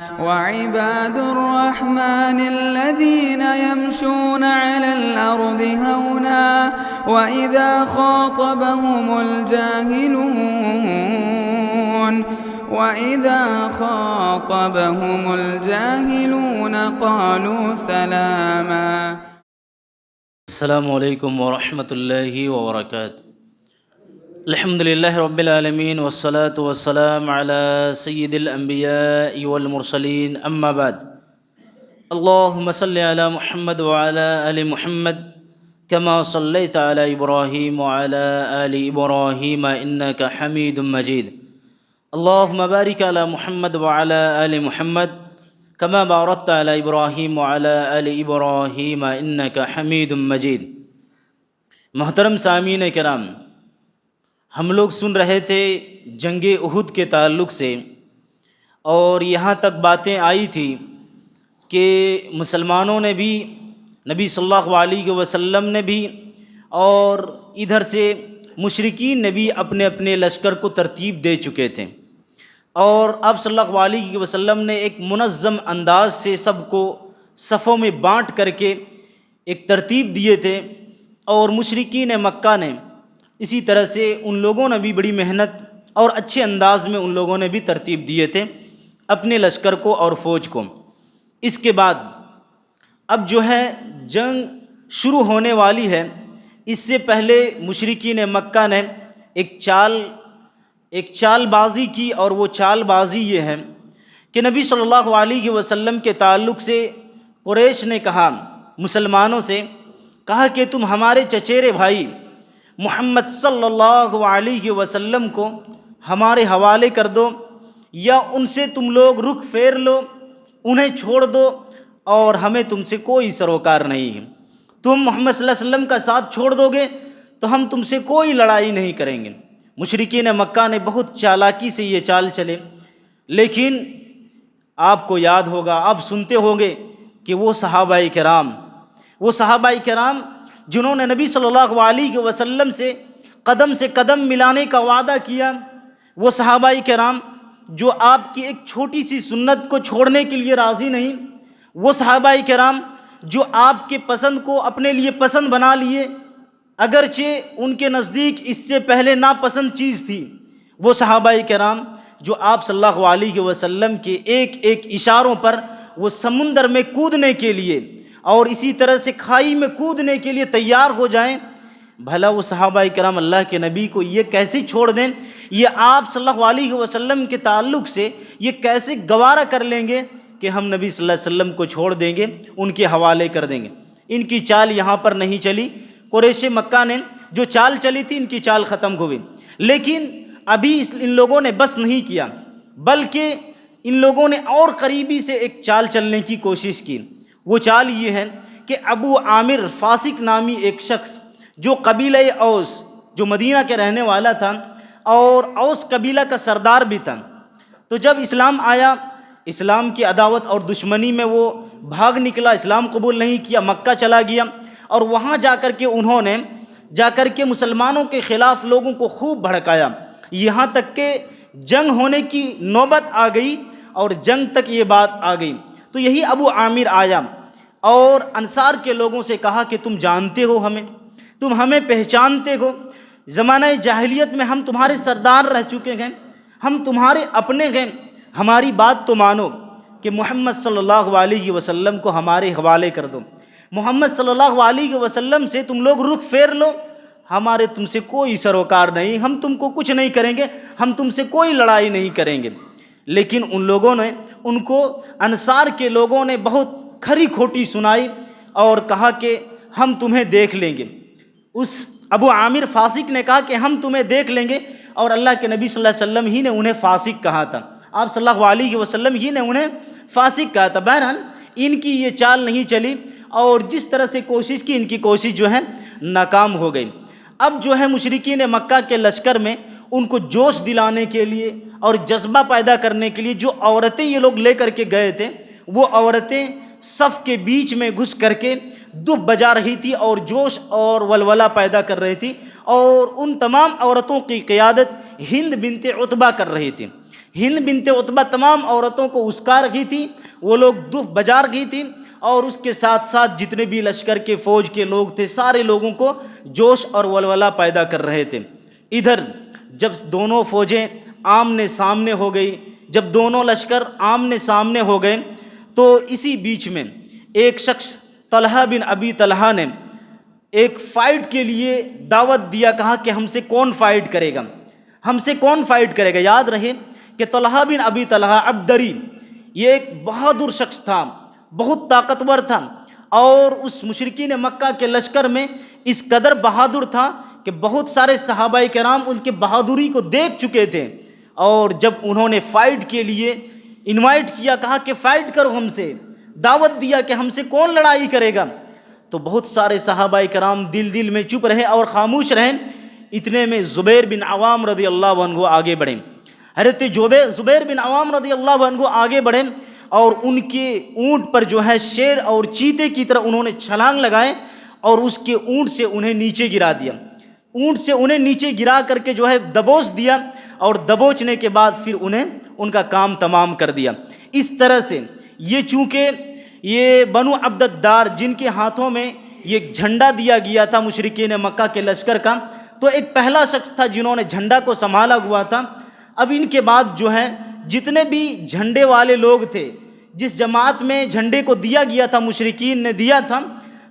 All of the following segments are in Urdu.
وعباد الرحمن الذين يمشون على الأرض هونا وإذا خاطبهم الجاهلون قالوا سلاما. السلام علیکم ورحمۃ اللہ وبرکاتہ. الحمد للہ رب العالمین والصلاة والسلام علی سید الانبیاء والمرسلین اما بعد. اللہم صلی علی محمد وعلی آل محمد کما صلیت علی ابراہیم وعلی آل ابراہیم انک حمید مجید. اللہم بارک علی محمد وعلی آل محمد کما بارکت علی ابراہیم وعلی آل ابراہیم انک حمید مجید. محترم سامعین کرام، ہم لوگ سن رہے تھے جنگ احد کے تعلق سے، اور یہاں تک باتیں آئی تھی کہ مسلمانوں نے بھی، نبی صلی اللہ علیہ وسلم نے بھی، اور ادھر سے مشرکین نے بھی اپنے اپنے لشکر کو ترتیب دے چکے تھے، اور اب صلی اللہ علیہ وسلم نے ایک منظم انداز سے سب کو صفوں میں بانٹ کر کے ایک ترتیب دیے تھے، اور مشرکین مکہ نے اسی طرح سے ان لوگوں نے بھی بڑی محنت اور اچھے انداز میں ان لوگوں نے بھی ترتیب دیے تھے اپنے لشکر کو اور فوج کو. اس کے بعد اب جو ہے جنگ شروع ہونے والی ہے. اس سے پہلے مشرکین مکہ نے ایک چال بازی کی، اور وہ چال بازی یہ ہے کہ نبی صلی اللہ علیہ وسلم کے تعلق سے قریش نے کہا، مسلمانوں سے کہا کہ تم ہمارے چچیرے بھائی محمد صلی اللہ علیہ وسلم کو ہمارے حوالے کر دو، یا ان سے تم لوگ رخ پھیر لو، انہیں چھوڑ دو، اور ہمیں تم سے کوئی سروکار نہیں ہے. تم محمد صلی اللہ علیہ وسلم کا ساتھ چھوڑ دو گے تو ہم تم سے کوئی لڑائی نہیں کریں گے. مشرکین مکہ نے بہت چالاکی سے یہ چال چلے، لیکن آپ کو یاد ہوگا، آپ سنتے ہوگے کہ وہ صحابہ کرام جنہوں نے نبی صلی اللہ علیہ وسلم سے قدم ملانے کا وعدہ کیا، وہ صحابہ کرام جو آپ کی ایک چھوٹی سی سنت کو چھوڑنے کے لیے راضی نہیں، وہ صحابہ کرام جو آپ کے پسند کو اپنے لیے پسند بنا لیے اگرچہ ان کے نزدیک اس سے پہلے ناپسند چیز تھی، وہ صحابہ کرام جو آپ صلی اللہ علیہ وسلم کے ایک ایک اشاروں پر وہ سمندر میں کودنے کے لیے اور اسی طرح سے کھائی میں کودنے کے لیے تیار ہو جائیں. بھلا وہ صحابہ کرام اللہ کے نبی کو یہ کیسے چھوڑ دیں؟ یہ آپ صلی اللہ علیہ وسلم کے تعلق سے یہ کیسے گوارا کر لیں گے کہ ہم نبی صلی اللہ علیہ وسلم کو چھوڑ دیں گے، ان کے حوالے کر دیں گے؟ ان کی چال یہاں پر نہیں چلی. قریش مکہ نے جو چال چلی تھی ان کی چال ختم ہو گئی. لیکن ابھی ان لوگوں نے بس نہیں کیا، بلکہ ان لوگوں نے اور قریبی سے ایک چال چلنے کی کوشش کی. وہ چال یہ ہے کہ ابو عامر فاسق نامی ایک شخص جو قبیلہ اوس، جو مدینہ کے رہنے والا تھا اور اوس قبیلہ کا سردار بھی تھا، تو جب اسلام آیا، اسلام کی عداوت اور دشمنی میں وہ بھاگ نکلا، اسلام قبول نہیں کیا، مکہ چلا گیا، اور وہاں جا کر کے انہوں نے مسلمانوں کے خلاف لوگوں کو خوب بھڑکایا، یہاں تک کہ جنگ ہونے کی نوبت آ گئی اور جنگ تک یہ بات آ گئی. تو یہی ابو عامر آیا اور انصار کے لوگوں سے کہا کہ تم جانتے ہو تم ہمیں پہچانتے ہو، زمانہ جاہلیت میں ہم تمہارے سردار رہ چکے ہیں، ہم تمہارے اپنے ہیں، ہماری بات تو مانو کہ محمد صلی اللہ علیہ وسلم کو ہمارے حوالے کر دو، محمد صلی اللہ علیہ وسلم سے تم لوگ رخ پھیر لو، ہمارے تم سے کوئی سروکار نہیں، ہم تم کو کچھ نہیں کریں گے، ہم تم سے کوئی لڑائی نہیں کریں گے. لیکن ان کو انصار کے لوگوں نے بہت کھری کھوٹی سنائی اور کہا کہ ہم تمہیں دیکھ لیں گے. اس ابو عامر فاسق نے کہا کہ ہم تمہیں دیکھ لیں گے، اور اللہ کے نبی صلی اللہ علیہ وسلم ہی نے انہیں فاسق کہا تھا، آپ صلی اللہ علیہ وسلم ہی نے انہیں فاسق کہا تھا. بہرحال ان کی یہ چال نہیں چلی، اور جس طرح سے کوشش کی ان کی کوشش جو ہے ناکام ہو گئی. اب جو ہے مشرکین مکہ کے لشکر میں ان کو جوش دلانے کے لیے اور جذبہ پیدا کرنے کے لیے جو عورتیں یہ لوگ لے کر کے گئے تھے، وہ عورتیں صف کے بیچ میں گھس کر کے دف بجا رہی تھی اور جوش اور ولولہ پیدا کر رہی تھی، اور ان تمام عورتوں کی قیادت ہند بنت عتبہ کر رہی تھی. ہند بنت عتبہ تمام عورتوں کو اسکا رکھی تھی، وہ لوگ دف بجا رکھی تھی، اور اس کے ساتھ ساتھ جتنے بھی لشکر کے فوج کے لوگ تھے سارے لوگوں کو جوش اور ولولہ پیدا کر رہے تھے۔ ادھر جب دونوں فوجیں آمنے سامنے ہو گئی، جب دونوں لشکر آمنے سامنے ہو گئے، تو اسی بیچ میں ایک شخص طلحہ بن ابی طلحہ نے ایک فائٹ کے لیے دعوت دیا، کہا کہ ہم سے کون فائٹ کرے گا، ہم سے کون فائٹ کرے گا۔ یاد رہے کہ طلحہ بن ابی طلحہ عبدری یہ ایک بہادر شخص تھا، بہت طاقتور تھا، اور اس مشرکین مکہ کے لشکر میں اس قدر بہادر تھا کہ بہت سارے صحابہ کرام ان کے بہادری کو دیکھ چکے تھے، اور جب انہوں نے فائٹ کے لیے انوائٹ کیا، کہا کہ فائٹ کرو ہم سے، دعوت دیا کہ ہم سے کون لڑائی کرے گا، تو بہت سارے صحابہ کرام دل میں چپ رہے اور خاموش رہے۔ اتنے میں زبیر بن عوام رضی اللہ عنہ آگے بڑھے، حضرت زبیر بن عوام رضی اللہ عنہ آگے بڑھے، اور ان کے اونٹ پر جو ہے شیر اور چیتے کی طرح انہوں نے چھلانگ لگائے، اور اس کے اونٹ سے انہیں نیچے گرا دیا، اونٹ سے انہیں نیچے گرا کر کے جو ہے دبوچ دیا، اور دبوچنے کے بعد پھر انہیں ان کا کام تمام کر دیا۔ اس طرح سے یہ چونکہ یہ بنو عبد الدار جن کے ہاتھوں میں یہ جھنڈا دیا گیا تھا مشرکین مکہ کے لشکر کا، تو ایک پہلا شخص تھا جنہوں نے جھنڈا کو سنبھالا ہوا تھا۔ اب ان کے بعد جو ہے جتنے بھی جھنڈے والے لوگ تھے، جس جماعت میں جھنڈے کو دیا گیا تھا مشرکین نے دیا تھا،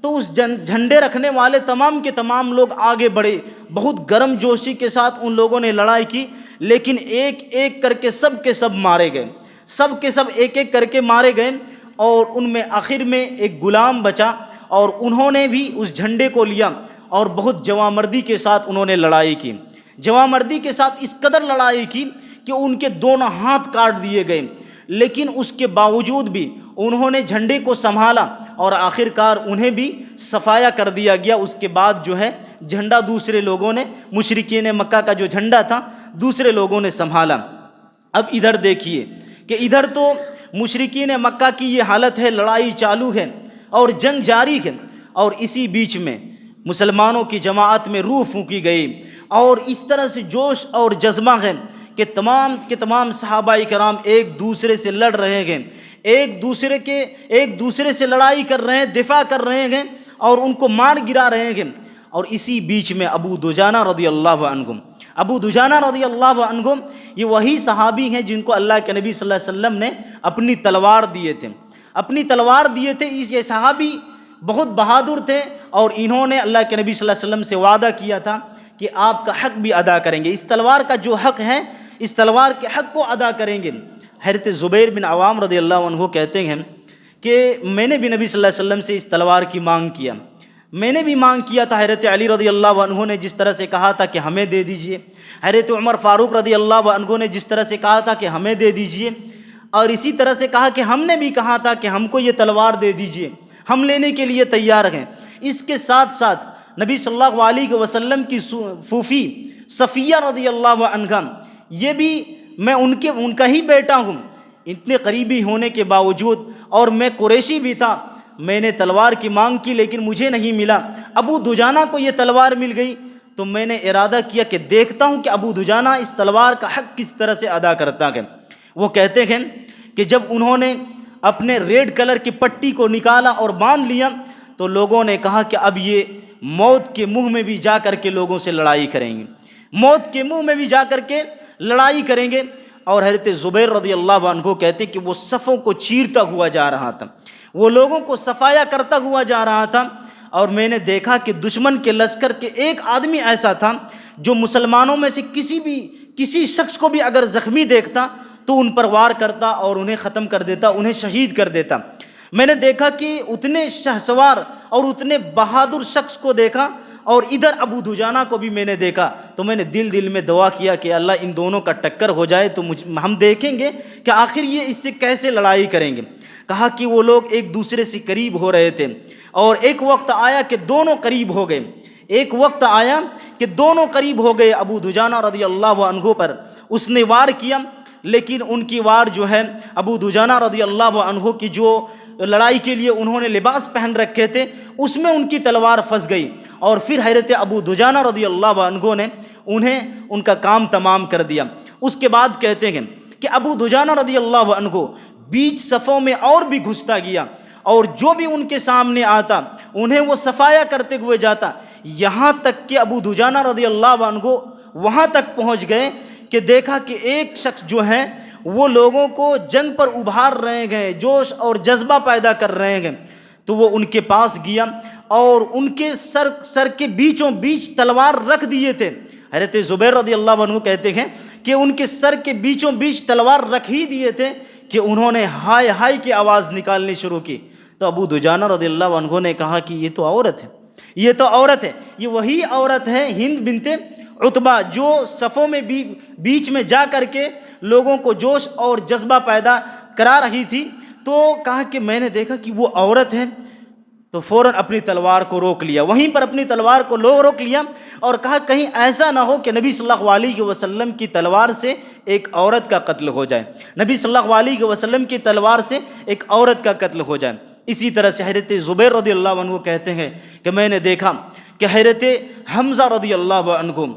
تو اس جھنڈے رکھنے والے تمام کے تمام لوگ آگے بڑھے، بہت گرم جوشی کے ساتھ ان لوگوں نے لڑائی کی، لیکن ایک ایک کر کے سب مارے گئے، سب کے سب ایک ایک کر کے مارے گئے، اور ان میں آخر میں ایک غلام بچا، اور انہوں نے بھی اس جھنڈے کو لیا اور بہت جوانمردی کے ساتھ انہوں نے لڑائی کی، جوانمردی کے ساتھ اس قدر لڑائی کی کہ ان کے دونوں ہاتھ کاٹ دیے گئے، لیکن اس کے باوجود بھی انہوں نے جھنڈے کو سنبھالا، اور آخرکار انہیں بھی صفایا کر دیا گیا۔ اس کے بعد جو ہے جھنڈا دوسرے لوگوں نے، مشرکین مکہ کا جو جھنڈا تھا دوسرے لوگوں نے سنبھالا۔ اب ادھر دیکھیے کہ ادھر تو مشرکین مکہ کی یہ حالت ہے، لڑائی چالو ہے اور جنگ جاری ہے، اور اسی بیچ میں مسلمانوں کی جماعت میں روح پھونکی گئی، اور اس طرح سے جوش اور جذبہ ہے کہ تمام کے تمام صحابہ کرام ایک دوسرے سے لڑ رہے ہیں، ایک دوسرے سے لڑائی کر رہے ہیں، دفاع کر رہے ہیں، اور ان کو مار گرا رہے ہیں۔ اور اسی بیچ میں ابو دجانہ رضی اللہ عنہ یہ وہی صحابی ہیں جن کو اللہ کے نبی صلی اللہ علیہ وسلم نے اپنی تلوار دیے تھے، یہ صحابی بہت بہادر تھے، اور انہوں نے اللہ کے نبی صلی اللہ علیہ وسلم سے وعدہ کیا تھا کہ آپ کا حق بھی ادا کریں گے، اس تلوار کا جو حق ہے اس تلوار کے حق کو ادا کریں گے۔ حضرت زبیر بن عوام رضی اللہ عنہ کہتے ہیں کہ میں نے بھی نبی صلی اللہ علیہ وسلم سے اس تلوار کی مانگ کیا، میں نے بھی مانگ کیا تھا، حضرت علی رضی اللہ عنہ نے جس طرح سے کہا تھا کہ ہمیں دے دیجئے، حضرت عمر فاروق رضی اللہ عنہ نے جس طرح سے کہا تھا کہ ہمیں دے دیجئے، اور اسی طرح سے کہا کہ ہم نے بھی کہا تھا کہ ہم کو یہ تلوار دے دیجئے، ہم لینے کے لیے تیار ہیں۔ اس کے ساتھ ساتھ نبی صلی اللہ علیہ وسلم کی پھوپھی صفیہ رضی اللہ عنہا، یہ بھی میں ان کا ہی بیٹا ہوں، اتنے قریبی ہونے کے باوجود، اور میں قریشی بھی تھا، میں نے تلوار کی مانگ کی لیکن مجھے نہیں ملا، ابو دجانہ کو یہ تلوار مل گئی، تو میں نے ارادہ کیا کہ دیکھتا ہوں کہ ابو دجانہ اس تلوار کا حق کس طرح سے ادا کرتا ہے۔ وہ کہتے ہیں کہ جب انہوں نے اپنے ریڈ کلر کی پٹی کو نکالا اور باندھ لیا، تو لوگوں نے کہا کہ اب یہ موت کے منہ میں بھی جا کر کے لوگوں سے لڑائی کریں گے، موت کے منہ میں بھی جا کر کے لڑائی کریں گے۔ اور حضرت زبیر رضی اللہ عنہ کہتے کہ وہ صفوں کو چیرتا ہوا جا رہا تھا، وہ لوگوں کو صفایا کرتا ہوا جا رہا تھا، اور میں نے دیکھا کہ دشمن کے لشکر کے ایک آدمی ایسا تھا جو مسلمانوں میں سے کسی شخص کو بھی اگر زخمی دیکھتا تو ان پر وار کرتا اور انہیں ختم کر دیتا، انہیں شہید کر دیتا۔ میں نے دیکھا کہ اتنے شہسوار اور اتنے بہادر شخص کو دیکھا، اور ادھر ابو دجانہ کو بھی میں نے دیکھا، تو میں نے دل میں دعا کیا کہ اللہ ان دونوں کا ٹکر ہو جائے تو ہم دیکھیں گے کہ آخر یہ اس سے کیسے لڑائی کریں گے۔ کہا کہ وہ لوگ ایک دوسرے سے قریب ہو رہے تھے، اور ایک وقت آیا کہ دونوں قریب ہو گئے، ابو دجانہ رضی اللہ عنہ پر اس نے وار کیا، لیکن ان کی وار جو ہے ابو دجانہ رضی اللہ عنہ کی جو لڑائی کے لیے انہوں نے لباس پہن رکھے تھے اس میں ان کی تلوار پھنس گئی، اور پھر حضرت ابو دجانہ رضی اللہ عنہ نے ان کا کام تمام کر دیا۔ اس کے بعد کہتے ہیں کہ ابو دجانہ رضی اللہ عنہ بیچ صفوں میں اور بھی گھستا گیا اور جو بھی ان کے سامنے آتا انہیں وہ صفایا کرتے ہوئے جاتا، یہاں تک کہ ابو دجانہ رضی اللہ عنہ وہاں تک پہنچ گئے کہ دیکھا کہ ایک شخص جو ہے وہ لوگوں کو جنگ پر ابھار رہے گئے، جوش اور جذبہ پیدا کر رہے گئے، تو وہ ان کے پاس گیا اور ان کے سر کے بیچوں بیچ تلوار رکھ دیے تھے۔ حضرت زبیر رضی اللہ عنہ کہتے ہیں کہ ان کے سر کے بیچوں بیچ تلوار رکھ ہی دیے تھے کہ انہوں نے ہائے ہائے کی آواز نکالنی شروع کی۔ تو ابو دجانہ رضی اللہ عنہ نے کہا کہ یہ تو عورت ہے، یہ تو عورت ہے، یہ وہی عورت ہے ہند بنت عتبہ جو صفوں میں بیچ میں جا کر کے لوگوں کو جوش اور جذبہ پیدا کرا رہی تھی۔ تو کہا کہ میں نے دیکھا کہ وہ عورت ہے، تو فوراً اپنی تلوار کو روک لیا، وہیں پر اپنی تلوار کو روک لیا اور کہا کہیں ایسا نہ ہو کہ نبی صلی اللہ علیہ وسلم کی تلوار سے ایک عورت کا قتل ہو جائے، نبی صلی اللہ علیہ وسلم کی تلوار سے ایک عورت کا قتل ہو جائے۔ اسی طرح سے حضرت زبیر رضی اللہ عنہ کہتے ہیں کہ میں نے دیکھا کہ حضرت حمزہ رضی اللہ عنہ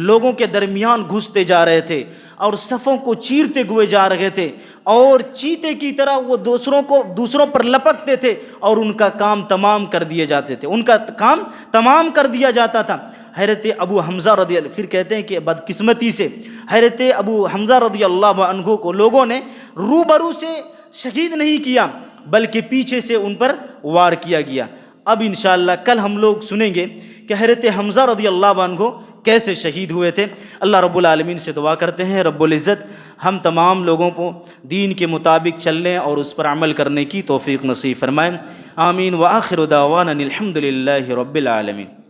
لوگوں کے درمیان گھستے جا رہے تھے اور صفوں کو چیرتے ہوئے جا رہے تھے اور چیتے کی طرح وہ دوسروں پر لپکتے تھے اور ان کا کام تمام کر دیے جاتے تھے، ان کا کام تمام کر دیا جاتا تھا۔ حضرت ابو حمزہ رضی اللہ، پھر کہتے ہیں کہ بدقسمتی سے حضرت ابو حمزہ رضی اللہ عنہ کو لوگوں نے روبرو سے شہید نہیں کیا بلکہ پیچھے سے ان پر وار کیا گیا۔ اب انشاءاللہ کل ہم لوگ سنیں گے کہ حضرت حمزہ رضی اللہ عنہ کیسے شہید ہوئے تھے۔ اللہ رب العالمین سے دعا کرتے ہیں رب العزت ہم تمام لوگوں کو دین کے مطابق چلنے اور اس پر عمل کرنے کی توفیق نصیب فرمائیں، آمین۔ وآخر دعوانا الحمد للہ رب العالمین۔